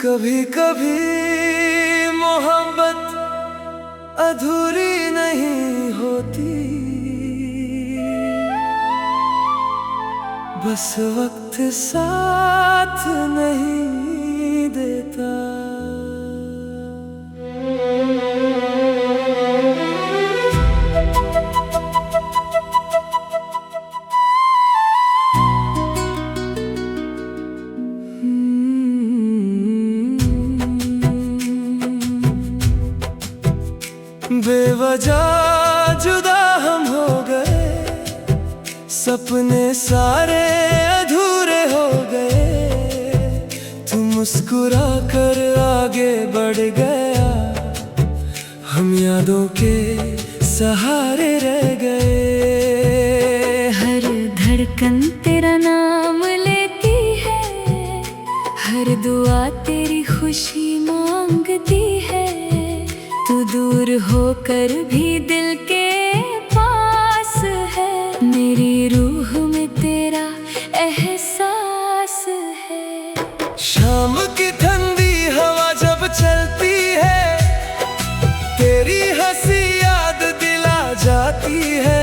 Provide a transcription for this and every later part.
कभी कभी मोहब्बत अधूरी नहीं होती, बस वक्त साथ नहीं देता। बेवजह जुदा हम हो गए, सपने सारे अधूरे हो गए। तू मुस्कुरा कर आगे बढ़ गया, हम यादों के सहारे रह गए। हर धड़कन तेरा नाम लेती है, हर दुआ तेरी खुशी मांगती है। तू दूर होकर भी दिल के पास है, मेरी रूह में तेरा एहसास है। शाम की ठंडी हवा जब चलती है, तेरी हंसी याद दिला जाती है।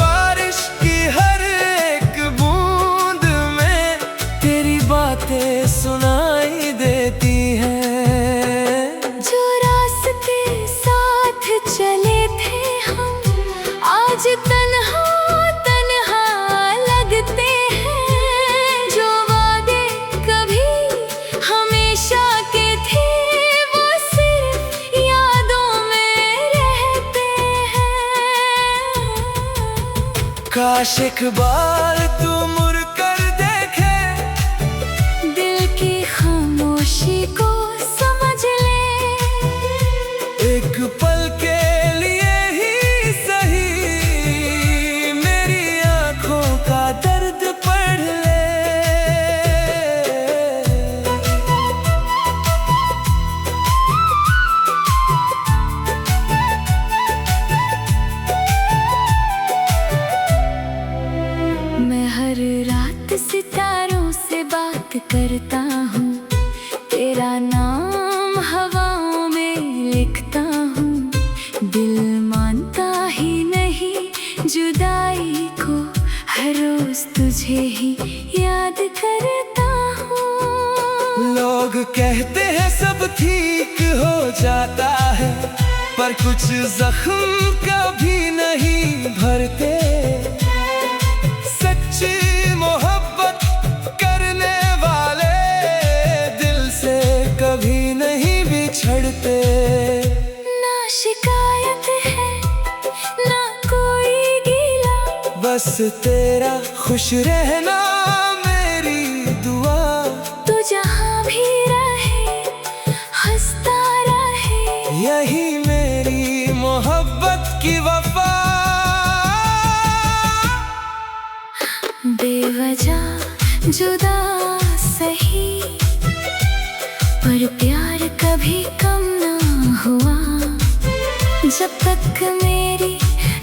बारिश की हर एक बूंद में तेरी बातें सुनाई देती हैं। चले थे हम आज तन्हा तन्हा लगते हैं। जो वादे कभी हमेशा के थे, वो सिर्फ यादों में रहते हैं। काश एक बार तू मुड़ कर देखे, दिल की खामोशी को समझ ले। एक पल के लिए ही सही मेरी आंखों का दर्द पढ़ ले। मैं हर रात सितारों से बात करता हूँ, तेरा नाम हवाओं में लिखता हूँ। दिल मानता ही नहीं जुदाई को, हर रोज तुझे ही याद करता हूँ। लोग कहते हैं सब ठीक हो जाता है, पर कुछ जख्म कभी नहीं भरते। सच्ची मोहब्बत करने वाले दिल से कभी नहीं बिछड़ते। ना शिकायत है ना कोई गिला, बस तेरा खुश रहना मेरी दुआ। तू जहाँ भी रहे हंसता रहे, यही मेरी मोहब्बत की वफा। बेवजह जुदा सही, पर प्यार कभी कम ना हुआ। जब तक मेरी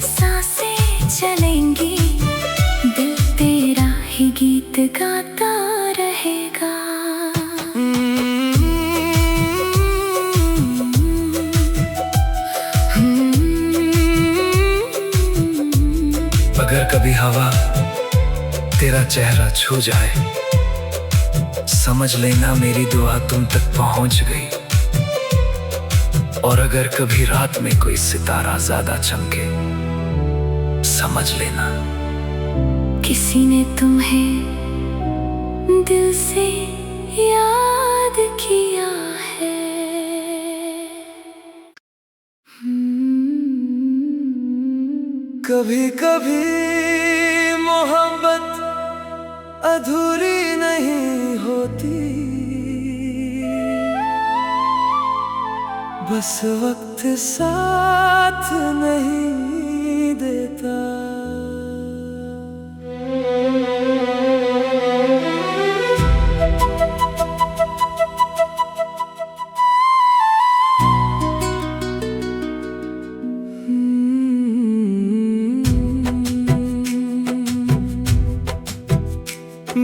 सांसें चलेंगी, दिल तेरा ही गीत गाता रहेगा। अगर कभी हवा तेरा चेहरा छू जाए, समझ लेना मेरी दुआ तुम तक पहुंच गई। और अगर कभी रात में कोई सितारा ज्यादा चमके, समझ लेना किसी ने तुम्हें दिल से याद किया है। कभी कभी मोहब्बत अधूरी नहीं होती, बस वक्त साथ नहीं देता।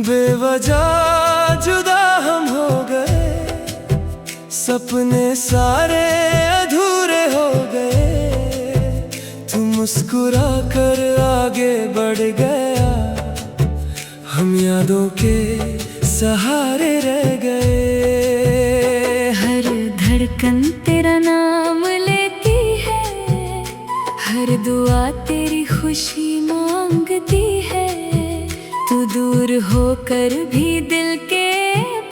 बेवजह जुदा हम हो गए, सपने सारे अधूरे हो गए, तू मुस्कुरा कर आगे बढ़ गया, हम यादों के सहारे रह गए। हर धड़कन तेरा नाम लेती है, हर दुआ तेरी खुशी मांगती है, तू दूर होकर भी दिल के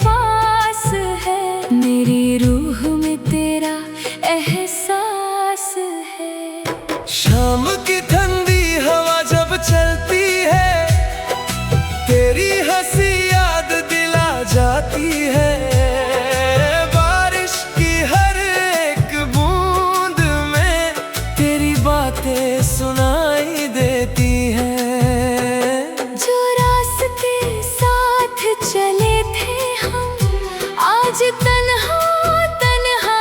पास है, मेरी रूह में तेरा एहसास है। शाम की ठंडी हवा जब चलती है, तेरी हंसी याद दिला जाती है, बारिश की हर एक बूंद में तेरी बातें सुनाई देती हैं। जो रास्ते साथ चले थे हम, आज तन्हा तन्हा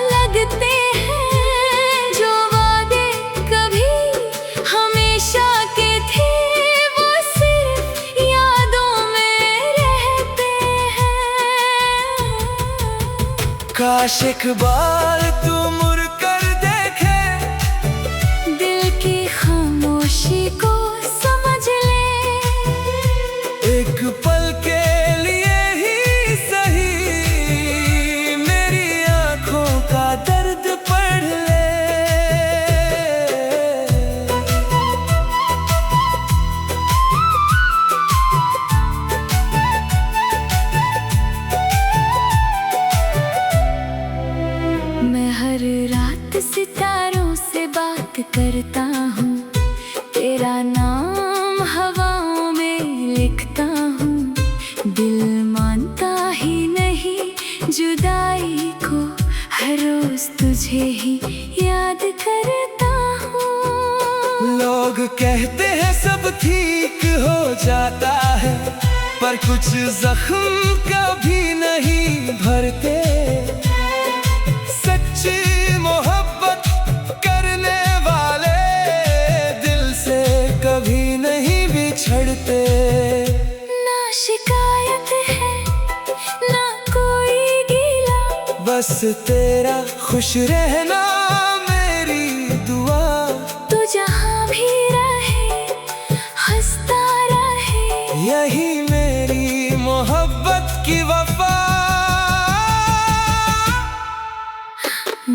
लगते हैं, जो वादे कभी हमेशा के थे, वो सिर्फ यादों में रहते हैं। काश एक बार तू मुड़ कर देखे, दिल की खामोशी को समझ ले, एक पल के लिए ही सही मेरी आंखों का दर्द पढ़ ले। मैं हर रात सितारों से बात करता हूँ, तेरा नाम हवाओं में लिखता हूँ, दिल मानता ही नहीं जुदाई को, हर रोज तुझे ही याद करता हूँ। लोग कहते हैं सब ठीक हो जाता है, पर कुछ जख्म कभी नहीं भरते, सच्ची मोहब्बत करने वाले दिल से कभी नहीं बिछड़ते। ना शिकायत है ना कोई गिला, बस तेरा खुश रहना मेरी दुआ, तू जहाँ भी रहे हंसता रहे, यही मेरी मोहब्बत की वफा।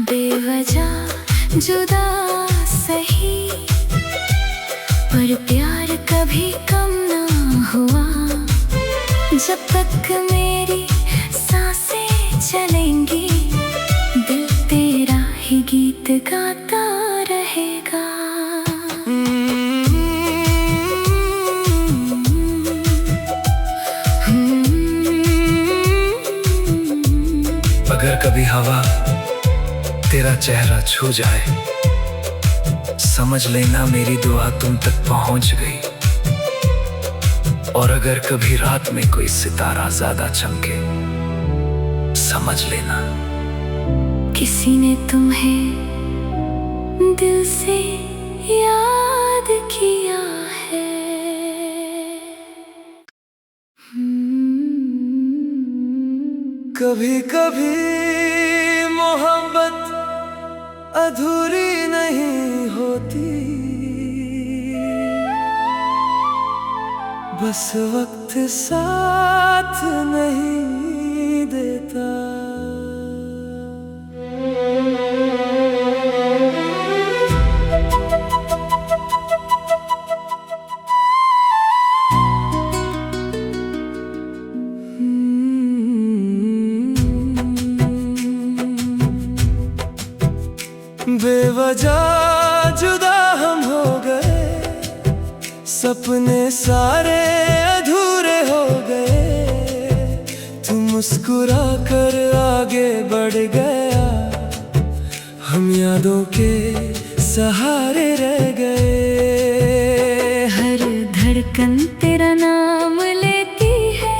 बेवजह जुदा सही, पर प्यार कभी कम ना हुआ, जब तक मेरी सांसें चलेंगी, दिल तेरा ही गीत गाता रहेगा। अगर कभी हवा तेरा चेहरा छू जाए, समझ लेना मेरी दुआ तुम तक पहुंच गई, और अगर कभी रात में कोई सितारा ज्यादा चमके, समझ लेना किसी ने तुम्हें दिल से याद किया है। कभी कभी मोहब्बत अधूरी नहीं होती, बस वक्त साथ नहीं देता। बेवजह जुदा हम हो गए, सपने सारे अधूरे हो गए, तू मुस्कुरा कर आगे बढ़ गया, हम यादों के सहारे रह गए। हर धड़कन तेरा नाम लेती है,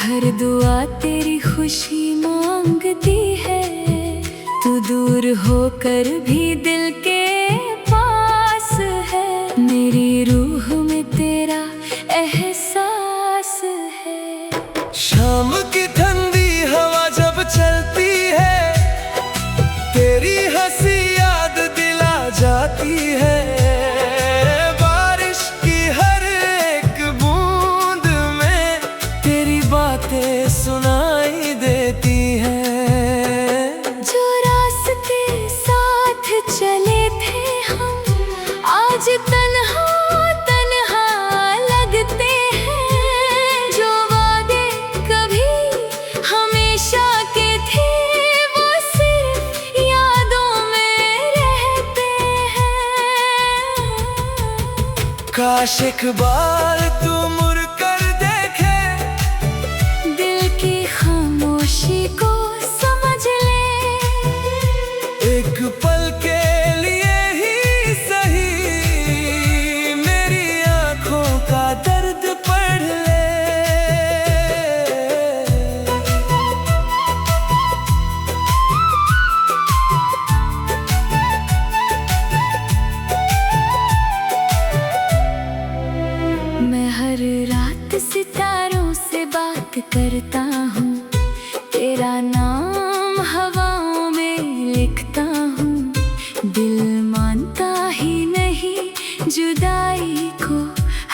हर दुआ तेरी खुशी मांगती है, तू दूर होकर भी दिल के पास है, मेरी रूह में तेरा एहसास है। शाम की ठंडी हवा जब चलती काश एक बार तू मुड़ कर देखे, दिल की खामोशी को समझ ले। एक पल के लिए ही सही मेरी आंखों का दर्द पढ़ ले। मैं हर रात सितारों से बात करता हूँ, तेरा नाम हवाओं में लिखता हूँ। दिल मानता ही नहीं जुदाई को,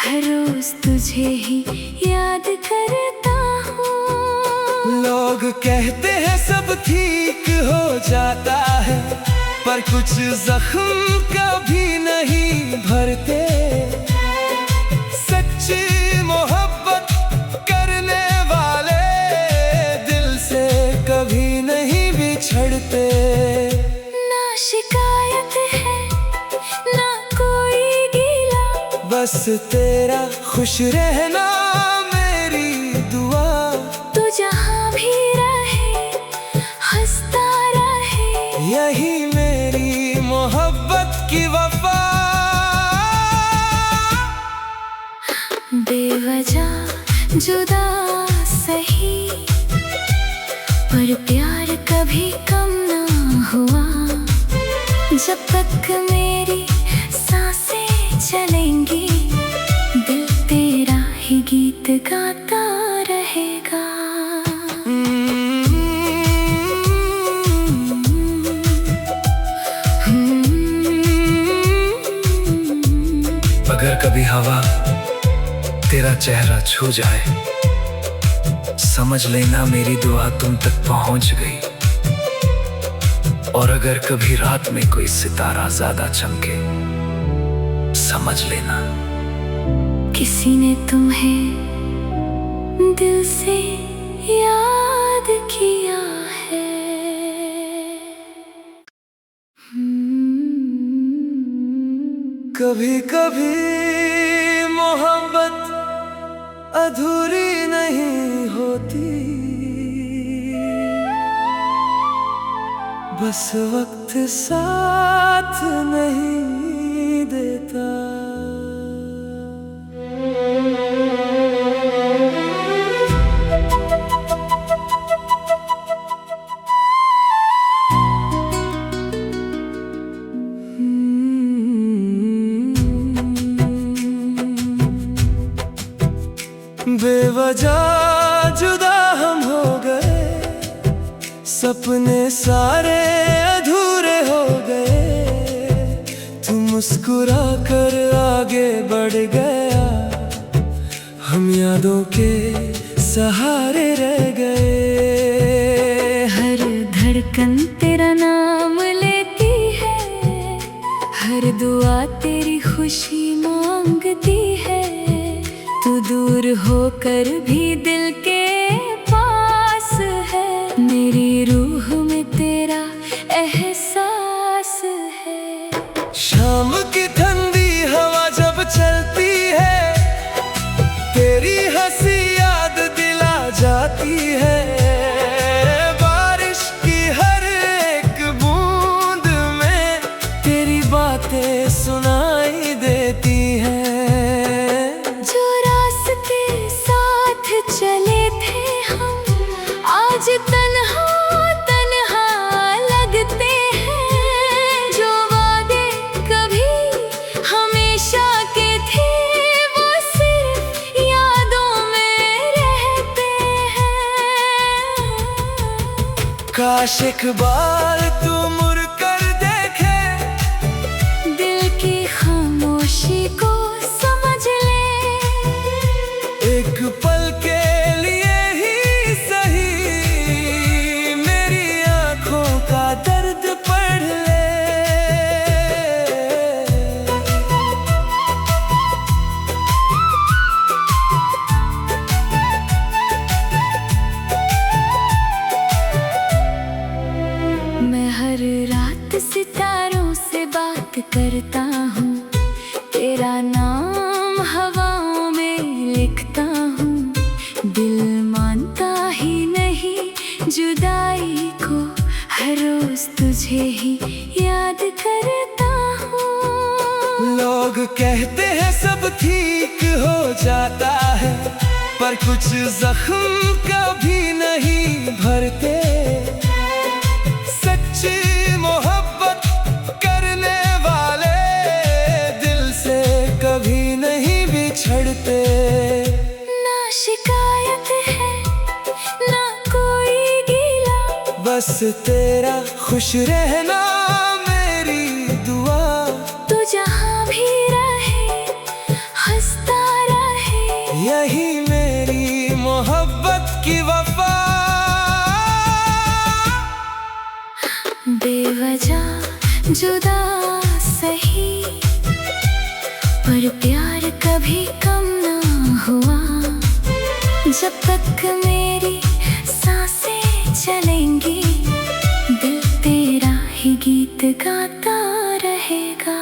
हर रोज तुझे ही याद करता हूँ। लोग कहते हैं सब ठीक हो जाता है, पर कुछ जख्म कभी नहीं भरते। सच्ची मोहब्बत करने वाले दिल से कभी नहीं बिछड़ते। ना शिकायत है ना कोई गिला, बस तेरा खुश रहना मेरी दुआ। तू जहाँ भी रहे हंसता रहे, यही मेरी मोहब्बत की वफा। बेवजह जुदा सही, पर प्यार कभी कम ना हुआ। जब तक मेरी सांसें चलेंगी, दिल तेरा ही गीत गाता रहेगा। अगर कभी हवा तेरा चेहरा छू जाए, समझ लेना मेरी दुआ तुम तक पहुंच गई। और अगर कभी रात में कोई सितारा ज्यादा चमके, समझ लेना किसी ने तुम्हें दिल से याद किया है। कभी कभी मोहब्बत अधूरी नहीं होती, बस वक्त साथ नहीं देता। बेवजह जुदा हम हो गए, सपने सारे अधूरे हो गए। तू मुस्कुरा कर आगे बढ़ गया, हम यादों के सहारे रह गए। हर धड़कन तेरा नाम लेती है, हर दुआ तेरी खुशी मांगती है। तू दूर होकर भी दिल के पास है, मेरी रूह में तेरा एहसास है। शाम की ठंडी हवा जब चलती है, तेरी हंसी याद दिला जाती है। बारिश की हर एक बूंद में तेरी बातें सुनाई देती हैं। चले थे हम आज तन्हा तन्हा लगते हैं। जो वादे कभी हमेशा के थे, वो सिर्फ यादों में रहते हैं। काश एक बार तू मुड़ कर देखे, दिल की खामोशी को समझ ले। एक पल के लिए ही सही मेरी आंखों का दर्द पढ़ ले। मैं हर रात सितारों से बात करता हूँ, तेरा नाम जुदाई को हर रोज तुझे ही याद करता हूँ। लोग कहते हैं सब ठीक हो जाता है, पर कुछ जख्म कभी नहीं भरते। सच्ची मोहब्बत करने वाले दिल से कभी नहीं बिछड़ते। ना शिकायत है ना कोई गिला, बस तेरा खुश रहना मेरी दुआ। तू जहाँ भी रहे हंसता रहे, यही मेरी मोहब्बत की वफा। बेवजह जुदा सही, पर प्यार कभी कम ना हुआ। जब तक मेरी सांसें चलेंगी, दिल तेरा ही गीत गाता रहेगा।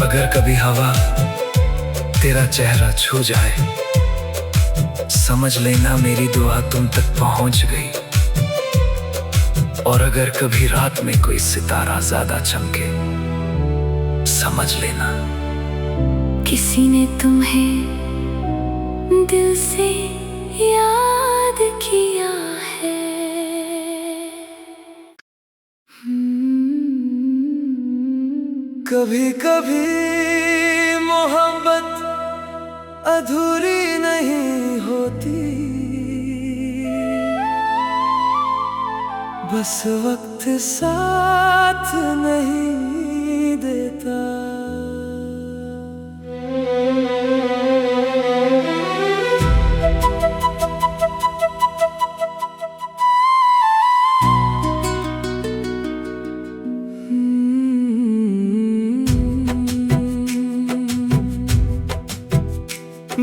अगर कभी हवा तेरा चेहरा छू जाए, समझ लेना मेरी दुआ तुम तक पहुंच गई। और अगर कभी रात में कोई सितारा ज्यादा चमके, समझ लेना किसी ने तुम्हें दिल से याद किया है। कभी कभी मोहब्बत अधूरी नहीं होती, बस वक्त साथ नहीं देता।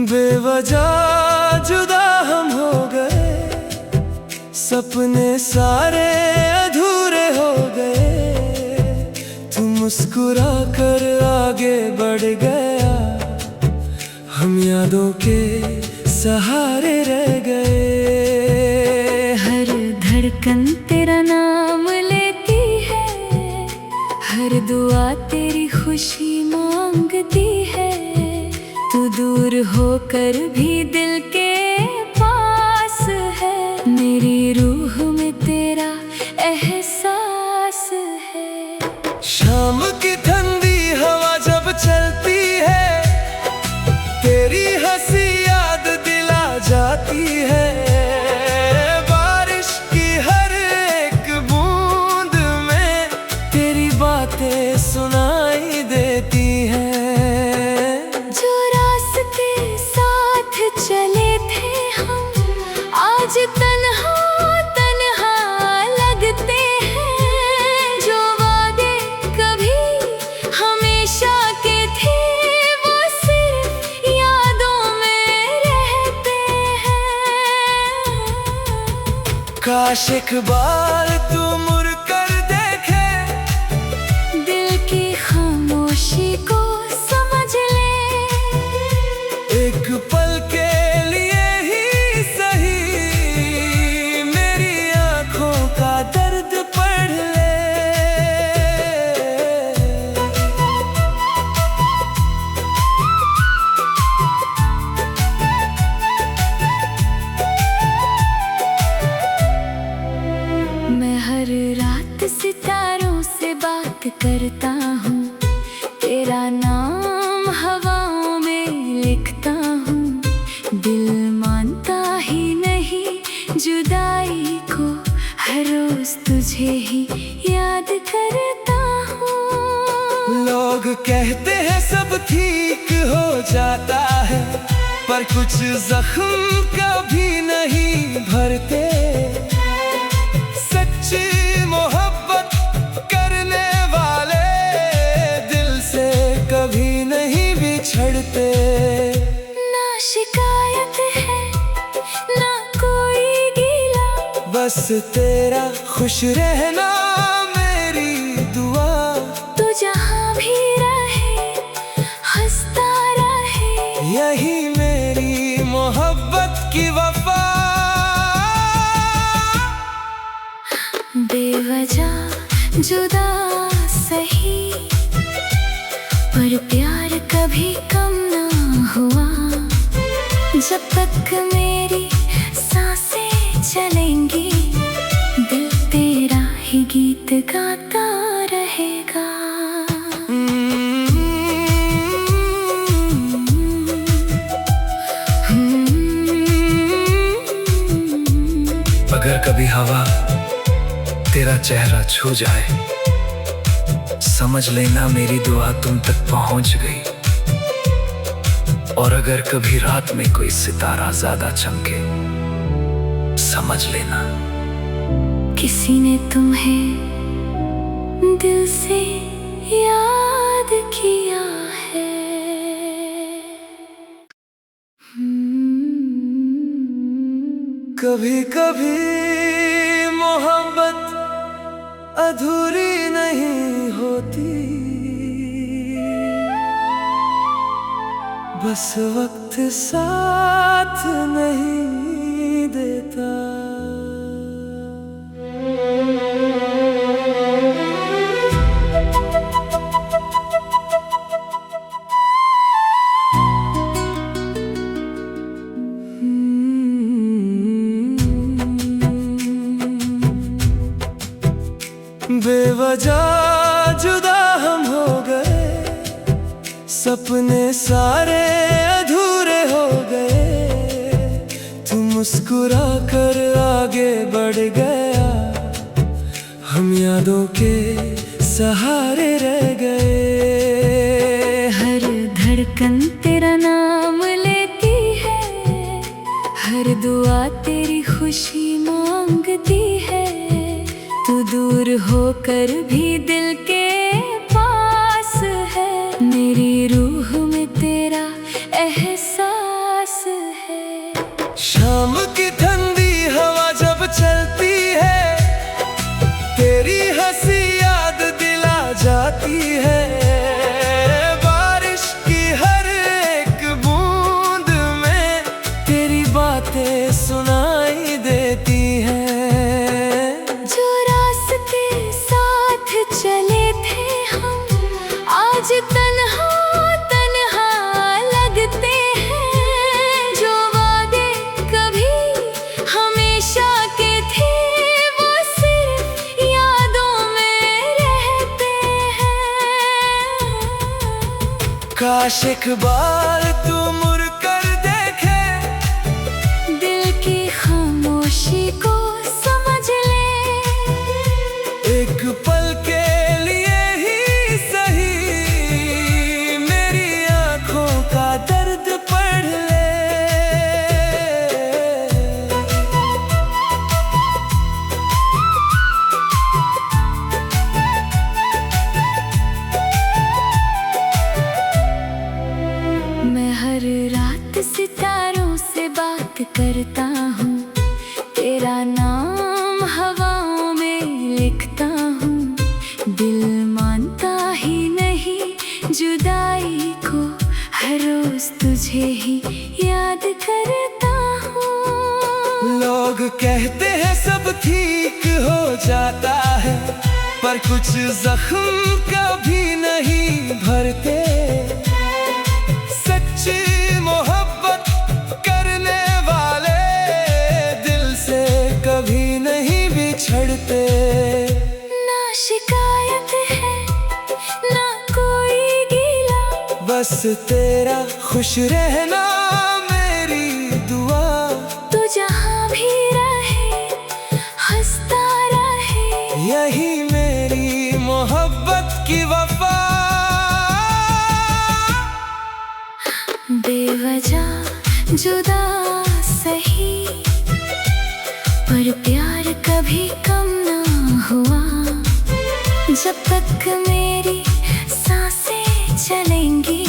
बेवजह जुदा हम हो गए, सपने सारे अधूरे हो गए। तू मुस्कुरा कर आगे बढ़ गया, हम यादों के सहारे रह गए। हर धड़कन तेरा नाम लेती है, हर दुआ तेरी खुशी मांगती है। तू दूर होकर भी दिल के पास है, मेरी रूह में तेरा एहसास है। शाम की ठंडी हवा जब चलती है, तेरी हंसी याद दिला जाती है। बारिश की हर एक बूंद में तेरी बातें सुनाई देती हैं। चले थे हम आज तन्हा तन्हा लगते हैं। जो वादे कभी हमेशा के थे, वो सिर्फ यादों में रहते हैं। काश एक बार तू मुड़ कर देखे, दिल की खामोशी को समझ ले। एक पल के लिए ही सही मेरी आंखों का दर्द पढ़ ले। मैं हर रात सितारों से बात करता हूँ, तेरा नाम हवाओं में लिखता हूँ। दिल मानता ही नहीं जुदाई को, हर रोज तुझे ही याद करता हूँ। लोग कहते हैं सब ठीक हो जाता है, पर कुछ जख्म कभी नहीं भरते। सच्ची मोहब्बत करने वाले दिल से कभी नहीं बिछड़ते। ना शिकायत है ना कोई गिला, बस तेरा खुश रहना मेरी दुआ। तू जहाँ भी रहे जुदा सही पर प्यार कभी कम ना हुआ। जब तक मेरी सांसें चलेंगी दिल तेरा ही गीत गाता रहेगा। अगर कभी हवा तेरा चेहरा छू जाए, समझ लेना मेरी दुआ तुम तक पहुंच गई। और अगर कभी रात में कोई सितारा ज्यादा चमके, समझ लेना किसी ने तुम्हें दिल से याद किया है। कभी कभी मोहब्बत अधूरी नहीं होती, बस वक्त साथ नहीं देता। बेवजह जुदा हम हो गए, सपने सारे अधूरे हो गए। तू मुस्कुरा कर आगे बढ़ गया, हम यादों के सहारे रह गए। हर धड़कन तेरा नाम लेती है, हर दुआ तेरी खुशी मांगती है। तू दूर होकर भी दिल के पास है, मेरी रूह में तेरा एहसास है। शाम की ठंडी हवा जब चलती है, तेरी हंसी याद दिला जाती है। बारिश की हर एक बूंद में तेरी बातें सुनाई देती हैं। चले थे हम आज तन्हा तन्हा लगते हैं। जो वादे कभी हमेशा के थे, वो सिर्फ यादों में रहते हैं। काश एक बार तू मुड़ कर देखे, दिल की खामोशी को समझ ले। एक पल के लिए ही सही मेरी आंखों का दर्द पढ़ ले। मैं हर रात सितारों से बात करता हूँ, तेरा नाम हवाओं में लिखता हूँ। दिल मानता ही नहीं जुदाई को, हर रोज तुझे ही याद करता हूँ। लोग कहते हैं सब ठीक हो जाता है, पर कुछ जख्म कभी नहीं भरते। सच्ची मोहब्बत करने वाले दिल से कभी नहीं बिछड़ते। ना शिकायत है ना कोई गिला, बस तेरा खुश रहना मेरी दुआ। तू जहाँ भी रहे हंसता रहे, यही मेरी मोहब्बत की वफा। बेवजह जुदा सही पर प्यार कभी कम ना हुआ। जब तक मेरी सांसें चलेंगी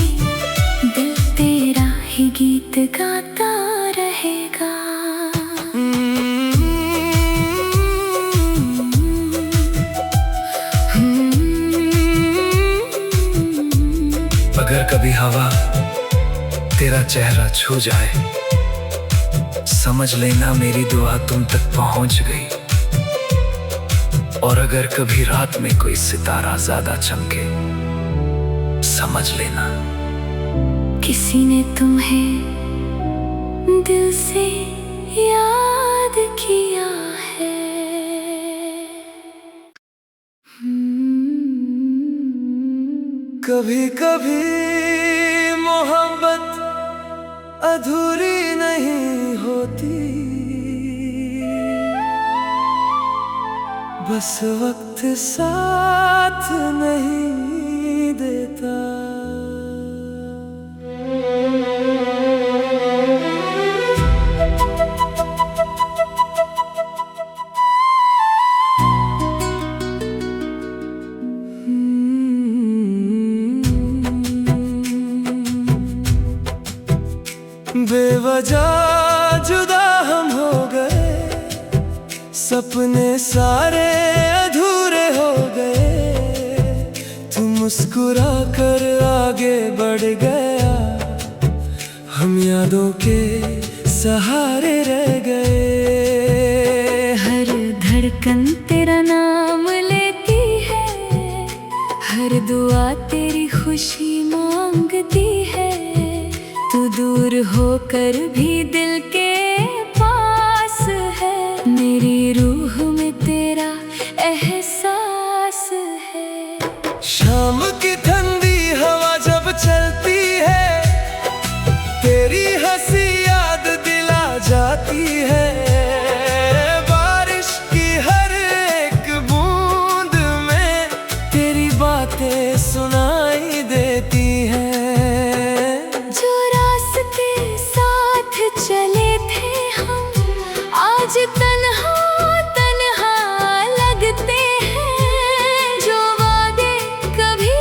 दिल तेरा ही गीत गाता रहेगा। अगर कभी हवा तेरा चेहरा छू जाए, समझ लेना मेरी दुआ तुम तक पहुंच गई। और अगर कभी रात में कोई सितारा ज्यादा चमके, समझ लेना किसी ने तुम्हें दिल से याद किया है। कभी कभी मोहब्बत अधूरी नहीं होती, बस वक्त साथ नहीं देता। बेवजह जुदा हम हो गए, सपने सारे अधूरे हो गए। तू मुस्कुरा कर आगे बढ़ गया, हम यादों के सहारे रह गए। हर धड़कन तेरा नाम लेती है, हर दुआ तेरी खुशी मांगती है। तू दूर होकर भी दिल के पास है, मेरी रूह में तेरा एहसास है। शाम की ठंडी हवा जब चलती है, तेरी हंसी याद दिला जाती है। बारिश की हर एक बूंद में तेरी बातें सुनाई देती हैं। चले थे हम आज तन्हा तन्हा लगते हैं। जो वादे कभी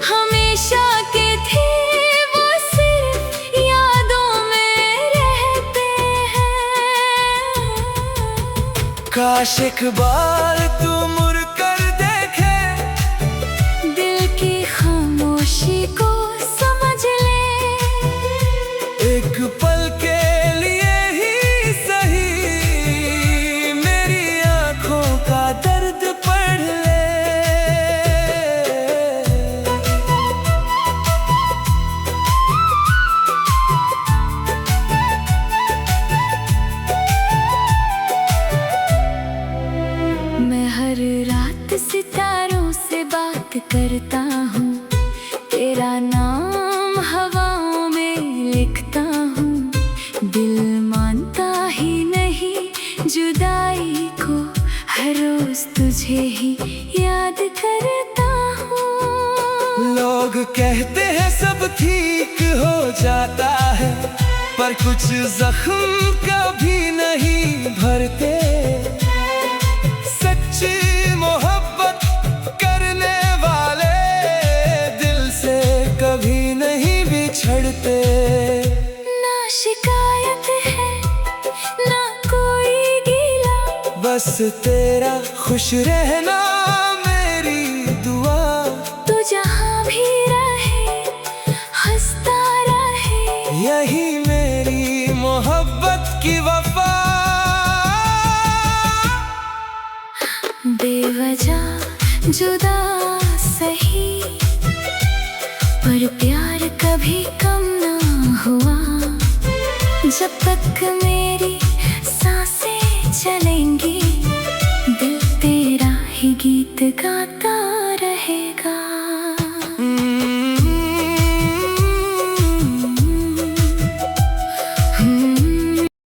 हमेशा के थे, वो सिर्फ यादों में रहते हैं। काश एक बार तू मुड़ कर देखे, दिल की खामोशी को समझ ले। एक पल के लिए ही सही मेरी आंखों का दर्द पढ़ ले। मैं हर रात सितारों से बात करता हूँ, तेरा नाम हवाओं में लिखता हूँ। दिल मानता ही नहीं जुदाई को, हर रोज तुझे ही याद करता हूँ। लोग कहते हैं सब ठीक हो जाता है, पर कुछ जख्म कभी नहीं भरते। सच्ची मोहब्बत करने वाले दिल से कभी नहीं बिछड़ते। ना शिकायत है ना कोई गिला, बस तेरा खुश रहना मेरी दुआ। तू जहाँ भी रहे हंसता रहे, यही मेरी मोहब्बत की वफा। बेवजह जुदा सही, पर प्यार कभी कम ना हुआ। जब तक मेरी सांसें चलेंगी, दिल तेरा ही गीत गाता रहेगा।